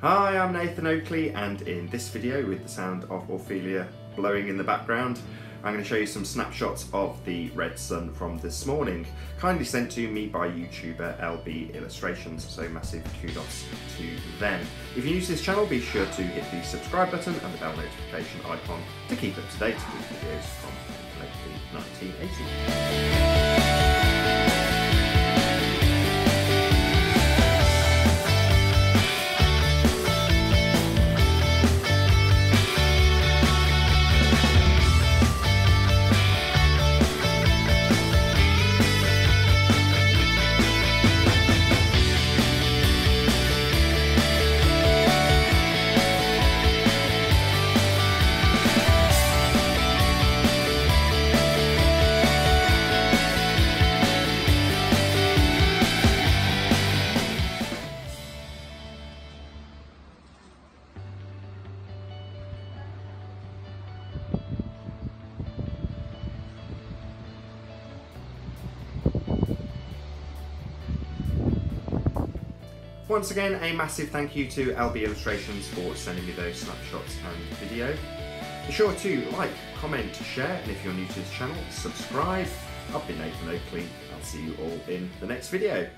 Hi, I'm Nathan Oakley, and in this video, with the sound of Ophelia blowing in the background, I'm going to show you some snapshots of the red sun from this morning, kindly sent to me by YouTuber LB Illustrations, so massive kudos to them. If you're new to this channel, be sure to hit the subscribe button and the bell notification icon to keep up to date with videos from late 1980. Once again, a massive thank you to LB Illustrations for sending me those snapshots and video. Be sure to like, comment, share, and if you're new to this channel, subscribe. I've been Nathan Oakley. I'll see you all in the next video.